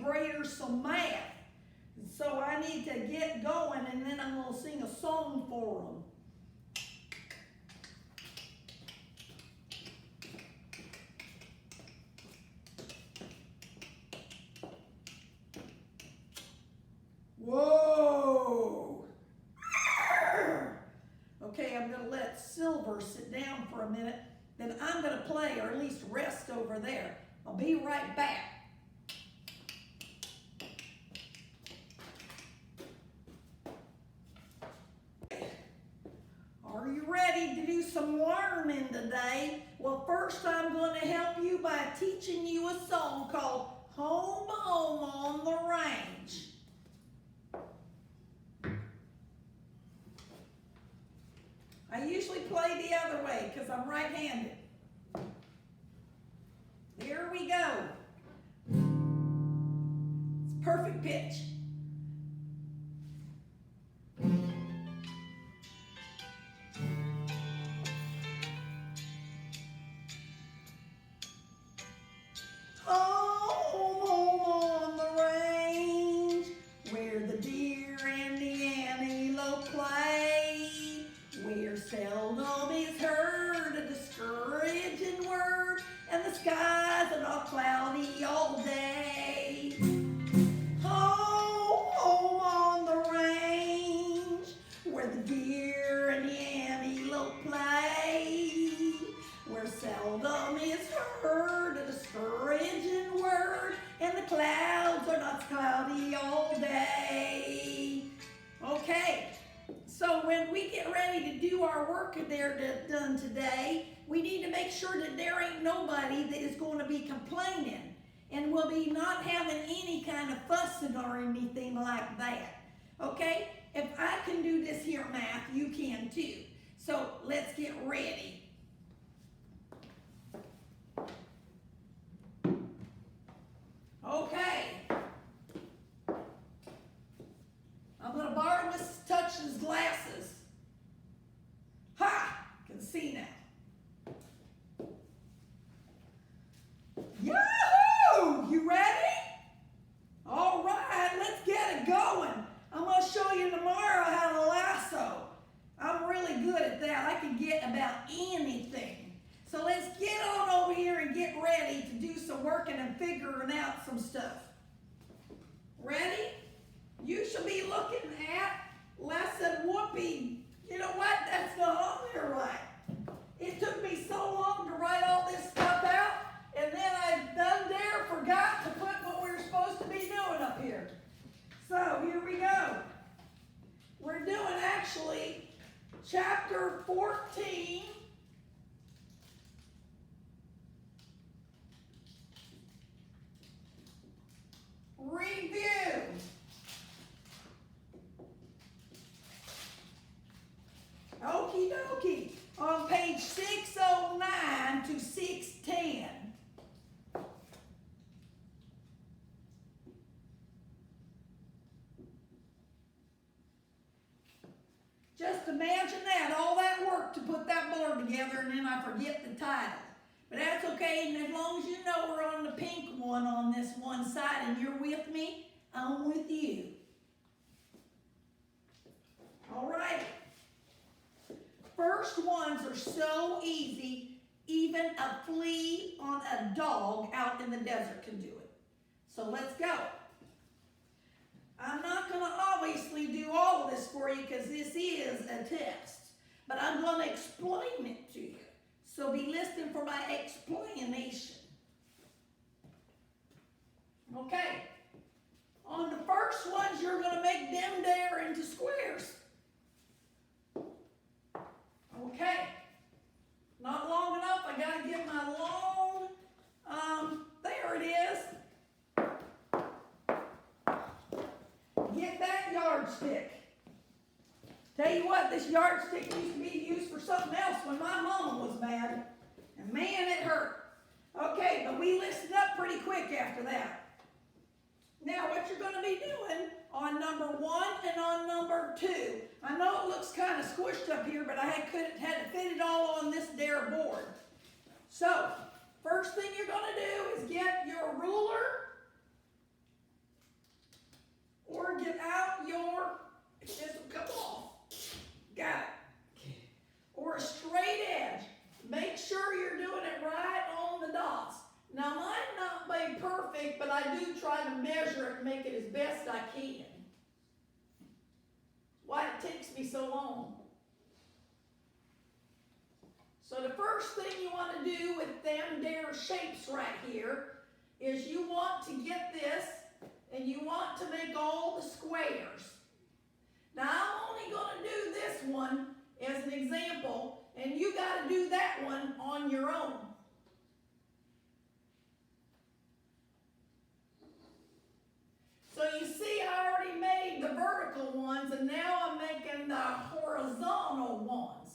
graders some math. So I need to get going, and then I'm going to sing a song for them. Whoa! Okay, I'm going to let Silver sit down for a minute. Then I'm going to play, or at least rest over there. I'll be right back. Are you ready to do some learning today? Well, first I'm going to help you by teaching you a song called Home, Home on the Range. I usually play the other way because I'm right-handed. Here we go. It's perfect pitch. Home, home on the range, where the deer and the antelope play, where seldom is heard a discouraging word, and the skies are not cloudy all day. Home, home on the range, where the deer and the antelope play, where seldom is heard a discouraging word, and the clouds are not cloudy all day. Okay, so when we get ready to do our work done today, we need to make sure that there ain't nobody that is going to be complaining, and we'll be not having any kind of fussing or anything like that. Okay, if I can do this here math, you can too. So let's get ready. Okay, I'm going to borrow Mrs. Touch's glasses. Ha! Can see now. Yahoo! You ready? All right, let's get it going. I'm going to show you tomorrow how to lasso. I'm really good at that. I can get about anything. So let's get on over here and get ready to do some working and figuring out some stuff. Ready? You should be looking at lesson whoopee. You know what? That's not on there right. It took me so long to write all this stuff out, and then I forgot to put what we were supposed to be doing up here. So here we go. We're doing actually chapter 14. Review. Okie dokie. On page 609 to 610. Just imagine that, all that work to put that board together, and then I forget the title. But that's okay, and as long as you know we're on the pink one on this one side and you're with me, I'm with you. All right. First ones are so easy, even a flea on a dog out in the desert can do it. So let's go. I'm not going to obviously do all of this for you because this is a test, but I'm going to explain it to you. So be listening for my explanation. Okay. On the first ones, you're going to make them there into squares. Okay. Not long enough. I got to get my long, there it is. Get that yardstick. Tell you what, this yardstick used to be used for something else when my mama was mad. And man, it hurt. Okay, but we listed up pretty quick after that. Now, what you're going to be doing on number 1 and on number 2. I know it looks kind of squished up here, but I had to fit it all on this there board. So, first thing you're going to do is get your ruler Or get out your, if this will come off, got it. Or a straight edge. Make sure you're doing it right on the dots. Now mine not be perfect, but I do try to measure it and make it as best I can. Why it takes me so long. So the first thing you want to do with them there shapes right here is you want to get this and you want to make all the squares. Now I'm only going to do this one as an example, and you got to do that one on your own. So you see I already made the vertical ones, and now I'm making the horizontal ones.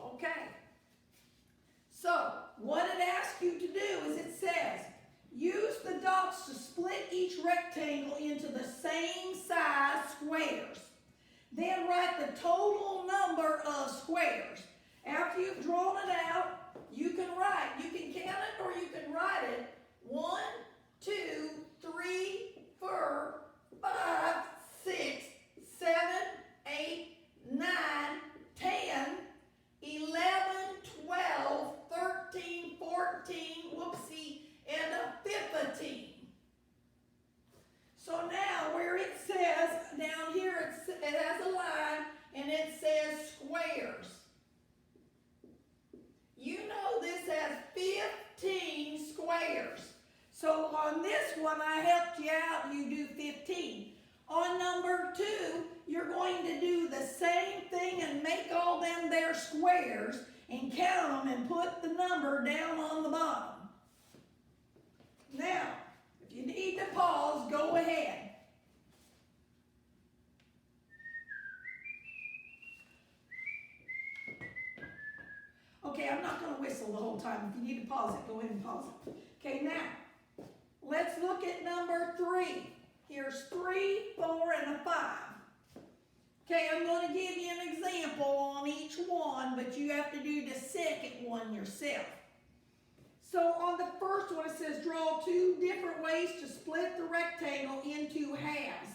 Okay. So what it asks you to do is it says, use the dots to split each rectangle into the same size squares. Then write the total number of squares. After you've drawn it out, you can count it or you can write it 1, 2, 3, 4, 5, 6, 7, 8, 9, 10, 11, 12, 13, 14, whoopsie, and a 15. So now where it says, down here it has a line and it says squares. You know this has 15 squares. So on this one I helped you out, you do 15. On number 2, you're going to do the same thing and make all them there squares and count them and put the number down on the bottom. Now, if you need to pause, go ahead. Okay, I'm not going to whistle the whole time. If you need to pause it, go ahead and pause it. Okay, now, let's look at number 3. Here's 3, 4, and a 5. Okay, I'm going to give you an example on each one, but you have to do the second one yourself. So on the first one it says draw 2 different ways to split the rectangle into halves.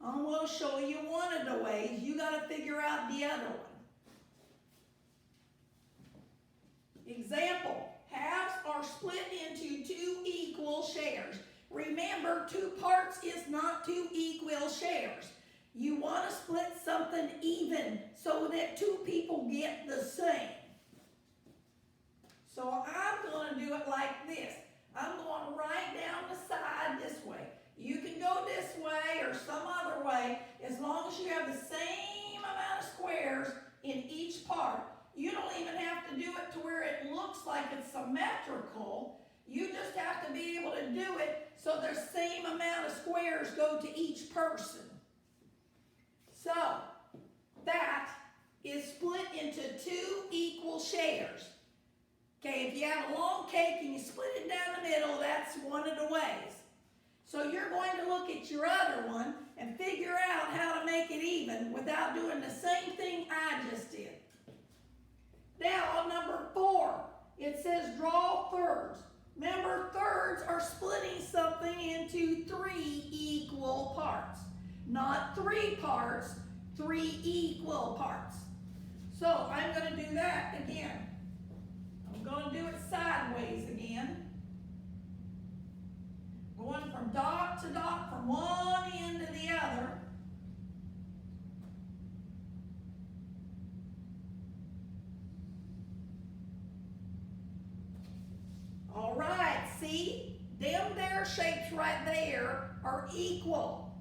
I'm going to show you one of the ways. You got to figure out the other one. Example, halves are split into 2 equal shares. Remember, 2 parts is not 2 equal shares. You want to split something even so that 2 people get the same. So I'm going to do it like this. I'm going to write down the side this way. You can go this way or some other way as long as you have the same amount of squares in each part. You don't even have to do it to where it looks like it's symmetrical. You just have to be able to do it so the same amount of squares go to each person. So that is split into 2 equal shares. Okay, if you have a long cake and you split it down the middle, that's one of the ways. So you're going to look at your other one and figure out how to make it even without doing the same thing I just did. Now on number 4, it says draw thirds. Remember, thirds are splitting something into 3 equal parts. Not 3 parts, 3 equal parts. So I'm going to do that again. I'm going to do it sideways again. Going from dot to dot, from one end to the other. All right, see? Them there shapes right there are equal.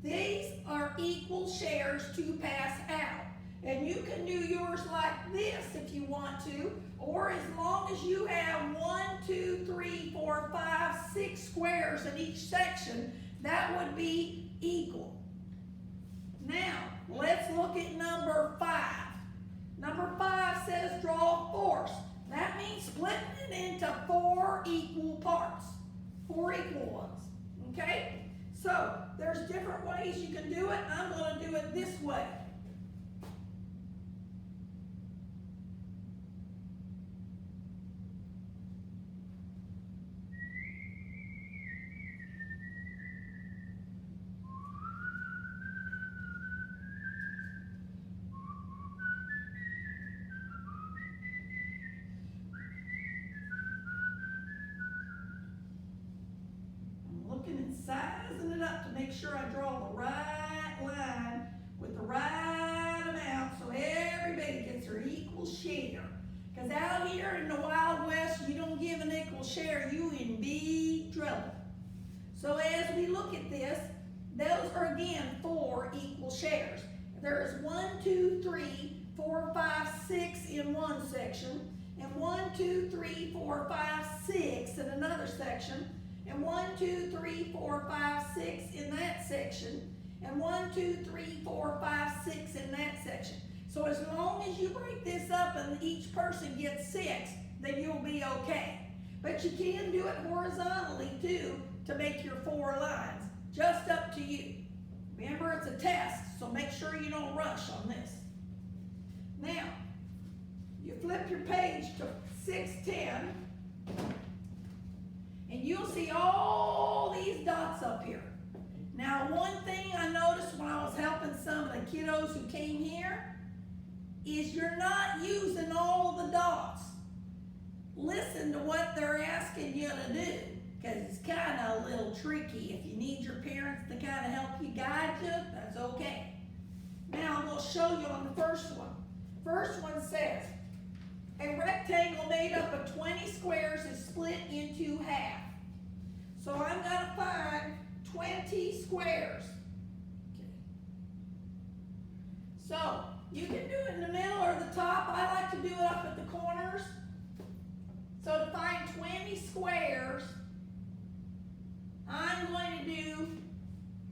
These are equal shares to pass out. And you can do yours like this if you want to, or as long as you have 1, 2, 3, 4, 5, 6 squares in each section, that would be equal. Now, let's look at number 5. Number 5 says draw fourths. That means splitting it into 4 equal parts. 4 equal ones. Okay? So, there's different ways you can do it. I'm going to do it this way. sizing it up to make sure I draw the right line with the right amount so everybody gets their equal share. Because out here in the Wild West, you don't give an equal share, you in big trouble. So as we look at this, those are again 4 equal shares. There's 1, 2, 3, 4, 5, 6 in one section, and 1, 2, 3, 4, 5, 6 in another section, and 1, 2, 3, 4, 5, 6 in that section, and 1, 2, 3, 4, 5, 6 in that section. So as long as you break this up and each person gets 6, then you'll be okay. But you can do it horizontally too to make your 4 lines. Just up to you. Remember, it's a test, so make sure you don't rush on this. Now, you flip your page to 610, and you'll see all these dots up here. Now, one thing I noticed when I was helping some of the kiddos who came here is you're not using all the dots. Listen to what they're asking you to do, because it's kind of a little tricky. If you need your parents to kind of help you guide you, that's okay. Now, I'm going to show you on the first one. First one says, a rectangle made up of 20 squares is split into half. So I'm going to find 20 squares. Okay. So, you can do it in the middle or the top. I like to do it up at the corners. So to find 20 squares, I'm going to do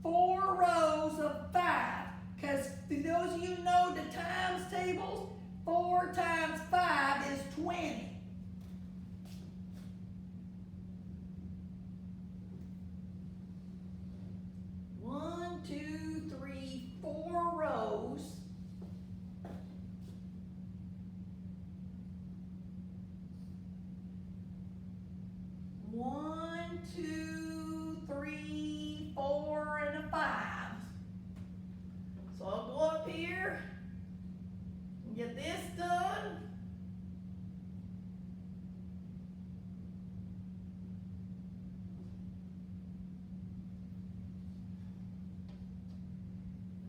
4 rows of 5. Because for those of you who know the times tables, 4 times 5 is 20. One, 2, 3, 4 rows. One, 2, 3, 4, and a 5. So I'll go up here and get this done.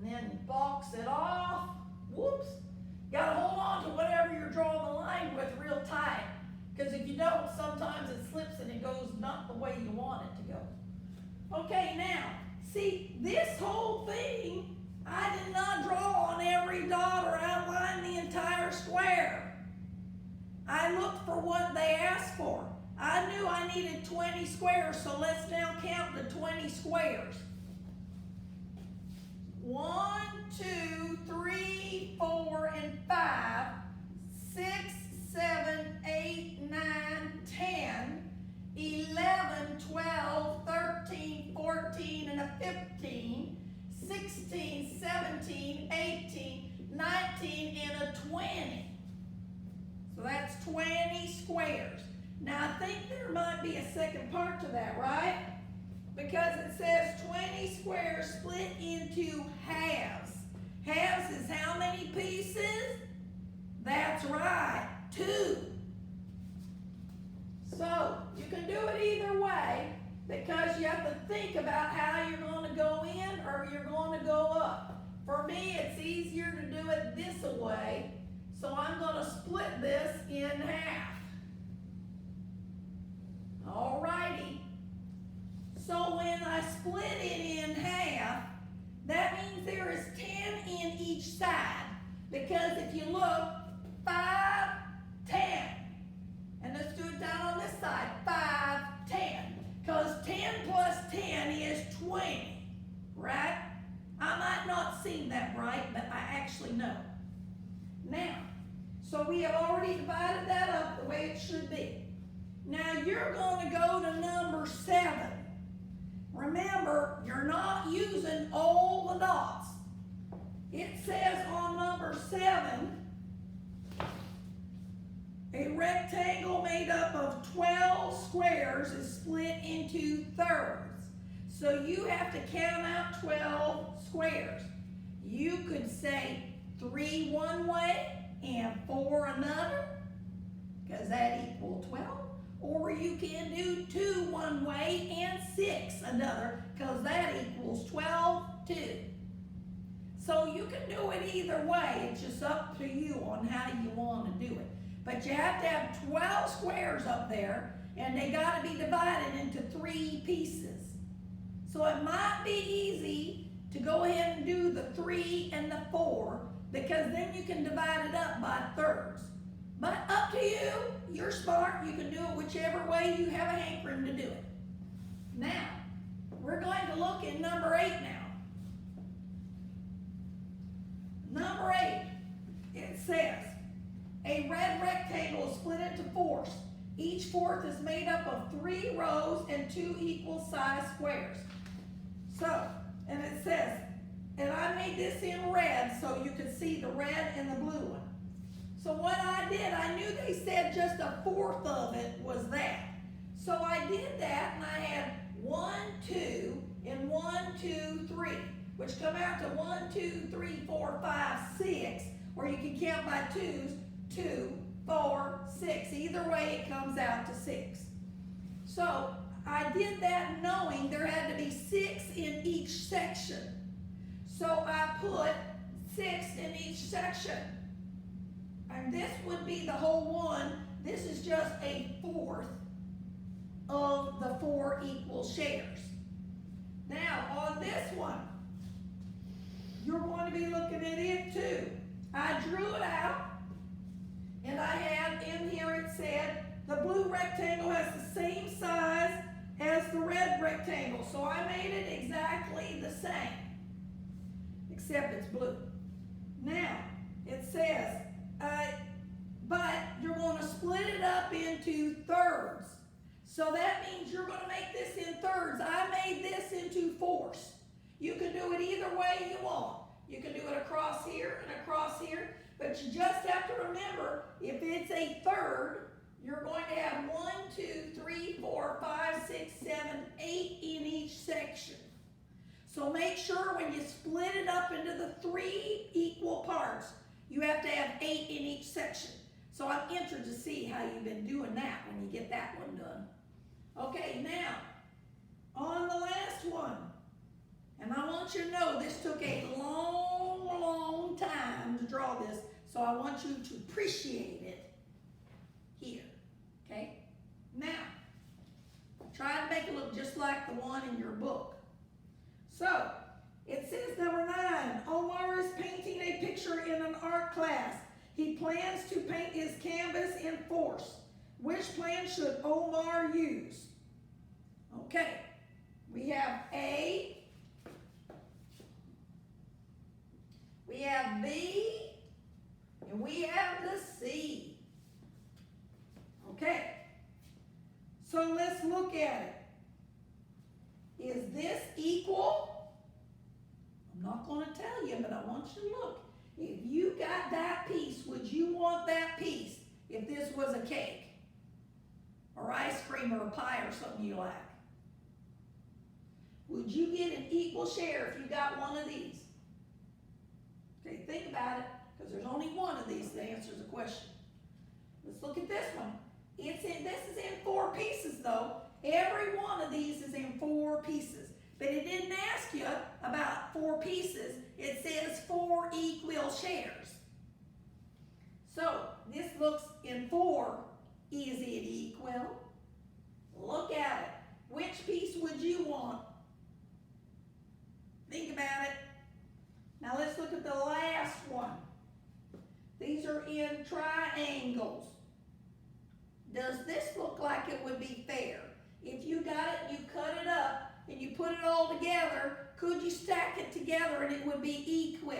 And then box it off. Whoops. Gotta hold on to whatever you're drawing the line with real tight. Because if you don't, sometimes it slips and it goes not the way you want it to go. Okay, now, see, this whole thing, I did not draw on every dot or outline the entire square. I looked for what they asked for. I knew I needed 20 squares, so let's now count the 20 squares. 1, 2, 3, 4, and 5, 6, 7, 8, 9, 10, 11, 12, 13, 14, and a 15, 16, 17, 18, 19, and a 20. So that's 20 squares. Now I think there might be a second part to that, right? Because it says 20 squares split into halves. Halves is how many pieces? That's right, 2. So you can do it either way because you have to think about how you're going to go in or you're going to go up. For me, it's easier to do it this way, so I'm going to split this in half. Alrighty. So when I split it in half, that means there is 10 in each side. Because if you look, 5, 10. And let's do it down on this side. 5, 10. Because 10 plus 10 is 20. Right? I might not seem that right, but I actually know. Now, so we have already divided that up the way it should be. Now you're going to go to number 7. Remember, you're not using all the dots. It says on number 7, a rectangle made up of 12 squares is split into thirds. So you have to count out 12 squares. You could say 3 one way and 4 another, because that equals 12. or you can do 2 one way and 6 another, because that equals 12 too. So you can do it either way. It's just up to you on how you want to do it. But you have to have 12 squares up there, and they got to be divided into 3 pieces. So it might be easy to go ahead and do the 3 and the 4, because then you can divide it up by thirds. But up to you. You're smart. You can do it whichever way you have a hankering to do it. Now, we're going to look at number 8 now. Number 8, it says, a red rectangle is split into fourths. Each fourth is made up of 3 rows and 2 equal sized squares. So, and it says, and I made this in red so you could see the red and the blue one. So what I did, I knew they said just a fourth of it was that. So I did that, and I had 1, 2, and 1, 2, 3, which come out to 1, 2, 3, 4, 5, 6, or you can count by twos, 2, 4, 6. Either way, it comes out to 6. So I did that knowing there had to be 6 in each section. So I put 6 in each section. And this would be the whole one. This is just a fourth of the 4 equal shares. Now, on this one, you're going to be looking at it too. I drew it out, and I had in here it said the blue rectangle has the same size as the red rectangle. So I made it exactly the same, except it's blue. Now, it says, but you're going to split it up into thirds. So that means you're going to make this in thirds. I made this into fourths. You can do it either way you want. You can do it across here and across here, but you just have to remember, if it's a third, you're going to have 1, 2, 3, 4, 5, 6, 7, 8 in each section. So make sure when you split it up into the 3 equal parts, you have to have 8 in each section. So I'm interested to see how you've been doing that when you get that one done. Okay, now, on the last one, and I want you to know this took a long, long time to draw this, so I want you to appreciate it here, okay? Now, try to make it look just like the one in your book. So, it says number 9, Omar is painting a picture in an art class. He plans to paint his canvas in fourths. Which plan should Omar use? Okay, we have A, we have B, and we have the C. Okay, so let's look at it. Is this equal? I'm not going to tell you, but I want you to look. If you got that piece, would you want that piece if this was a cake or ice cream or a pie or something you like? Would you get an equal share if you got one of these? Okay, think about it, because there's only one of these that answers the question. Let's look at this one. This is in 4 pieces though. Every one of these is in 4 pieces. But it didn't ask you about 4 pieces. It says 4 equal shares. So this looks in 4. Is it equal? Look at it. Which piece would you want? Think about it. Now let's look at the last one. These are in triangles. Does this look like it would be fair? If you got it, you cut it up, and you put it all together, could you stack it together and it would be equal?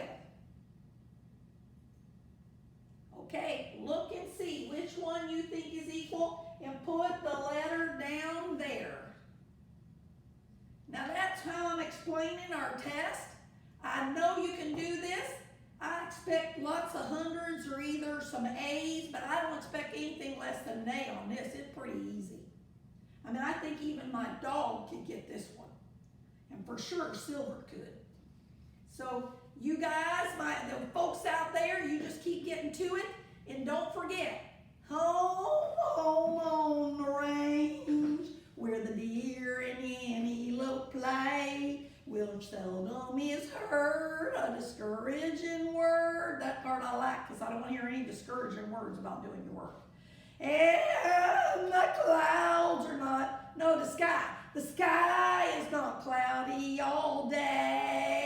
Okay, look and see which one you think is equal and put the letter down there. Now that's how I'm explaining our test. I know you can do this. I expect lots of hundreds or either some A's, but I don't expect anything less than an A on this. It's pretty easy. I mean, I think even my dog could get this one. And for sure, Silver could. So you guys, the folks out there, you just keep getting to it. And don't forget, Home, home on the range, where the deer and antelope play, which seldom is heard a discouraging word. That part I like because I don't want to hear any discouraging words about doing the work. And the clouds are not, no, the sky is not cloudy all day.